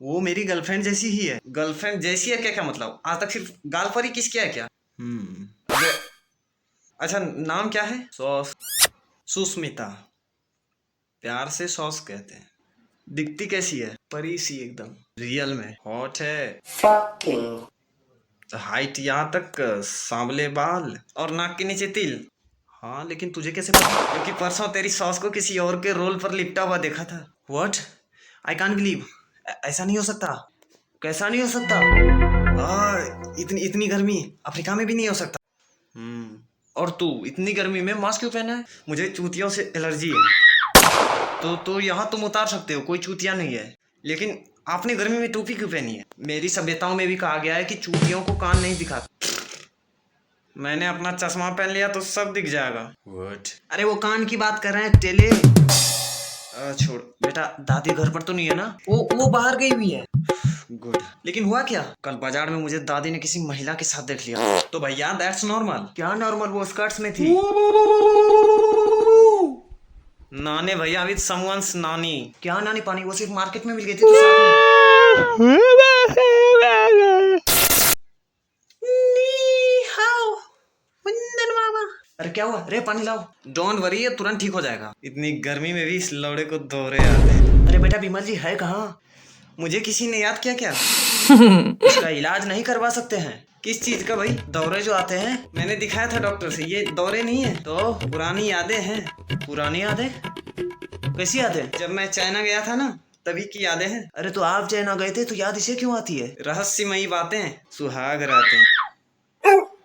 वो मेरी गर्लफ्रेंड जैसी ही है। गर्लफ्रेंड जैसी है क्या? क्या मतलब? आज तक सिर्फ गाल पर ही किस किया है क्या? अबे, अच्छा नाम क्या है? सॉस। सुस्मिता। प्यार से सॉस कहते हैं। दिखती कैसी है? परी सी एकदम। रियल में हॉट है। हाइट यहाँ तक, सांवले बाल और नाक के नीचे तिल। हाँ लेकिन तुझे कैसे पता? क्योंकि परसों तेरी सॉस को किसी और के रोल पर लिपटा हुआ देखा था। व्हाट? I can't believe. ऐसा नहीं हो सकता। कैसा नहीं हो सकता? इतनी इतनी गर्मी अफ्रीका में भी नहीं हो सकता। और तू इतनी गर्मी में मास्क क्यों पहना है? मुझे चूतियों से एलर्जी है। तो यहाँ तुम उतार सकते हो, कोई चूतिया नहीं है। लेकिन आपने गर्मी में टोपी क्यों पहनी है? मेरी सभ्यताओं में भी कहा गया है कि चूतियों को कान नहीं दिखाते। मैंने अपना चश्मा पहन लिया तो सब दिख जाएगा। व्हाट? अरे वो कान की बात कर रहे हैं, टेले। छोड़ बेटा, दादी घर पर तो नहीं है ना? वो बाहर गई हुई है। गुड। लेकिन हुआ क्या? कल बाजार में मुझे दादी ने किसी महिला के साथ देख लिया। तो भैया दैट्स नॉर्मल। क्या नॉर्मल? वो स्कर्ट्स में थी। नाने भैया विद समवंस नानी। क्या नानी पानी? वो सिर्फ मार्केट में मिल गई थी तो साथ में। नी हाउ वंदन मामा। अरे क्या हुआ? अरे पानी लाओ। डोंट वरी, ये तुरंत ठीक हो जाएगा। इतनी गर्मी में भी इस लौड़े को दौरे आते हैं। अरे बेटा विमल जी है कहाँ? मुझे किसी ने याद किया क्या? इसका इलाज नहीं करवा सकते हैं? किस चीज का भाई? दौरे जो आते हैं, मैंने दिखाया था डॉक्टर से, ये दौरे नहीं है। तो पुरानी यादें हैं। पुरानी यादें? कैसी यादें? जब मैं चाइना गया था ना, तभी की यादें हैं। अरे तो आप चाइना गए थे तो याद इसे क्यों आती है? रहस्यमयी बातें, सुहाग रहते हैं।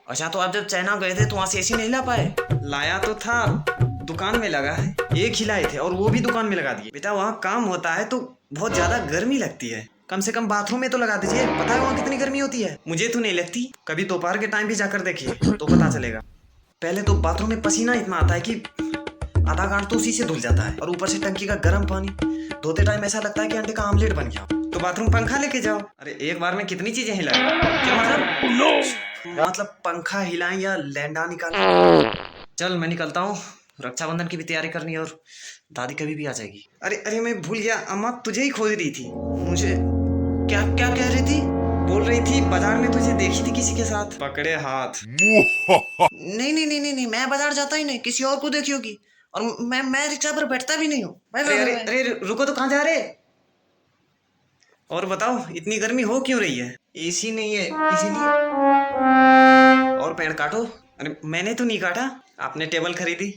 अच्छा तो आप जब चाइना गए थे तो वहाँ से एसी नहीं ला पाए? लाया तो था, दुकान में लगा है। एक ही लाए थे और वो भी दुकान में लगा दिए। बेटा वहाँ काम होता है तो बहुत ज्यादा गर्मी लगती है। कम से कम बाथरूम में तो लगा दीजिए। पता है वहाँ कितनी गर्मी होती है? मुझे तो नहीं लगती। कभी दोपहर के टाइम भी जाकर देखिए तो पता चलेगा। पहले तो बाथरूम में पसीना इतना आता है कि आधा गांठ तो उसी से धुल जाता है, और ऊपर से टंकी का गर्म पानी। धोते टाइम ऐसा लगता है कि अंडे का आमलेट बन गया। तो बाथरूम पंखा लेके जाओ। अरे एक बार में कितनी चीजें हिलाएं? क्या मतलब? मतलब पंखा हिलाएं या लैंडा निकालें? चल मैं निकलता हूँ, रक्षाबंधन की भी तैयारी करनी है और दादी कभी भी आ जाएगी। अरे अरे मैं भूल गया, अम्मा तुझे ही खोज रही थी। मुझे क्या क्या कह रही थी? बोल रही थी बाजार में तुझे देखी थी किसी के साथ। पकड़े हाथ। नहीं नहीं नहीं नहीं नहीं, मैं बाजार जाता ही नहीं, किसी और को देखी होगी। और मैं रिक्शा पर बैठता भी नहीं हूँ। अरे अरे अरे रुको, तो कहाँ जा रहे? और बताओ इतनी गर्मी हो क्यों रही है? एसी नहीं है इसीलिए। और पेड़ काटो। अरे मैंने तो नहीं काटा, आपने टेबल खरीदी।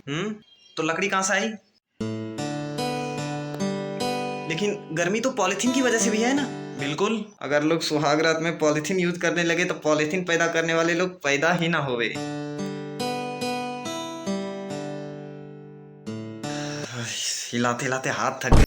तो लकड़ी कहाँ से आई? लेकिन गर्मी तो पॉलिथीन की वजह से भी है ना? बिल्कुल। अगर लोग सुहाग रात में पॉलिथीन यूज करने लगे तो पॉलिथीन पैदा करने वाले लोग पैदा ही ना होवे। हिलाते हिलाते हाथ थक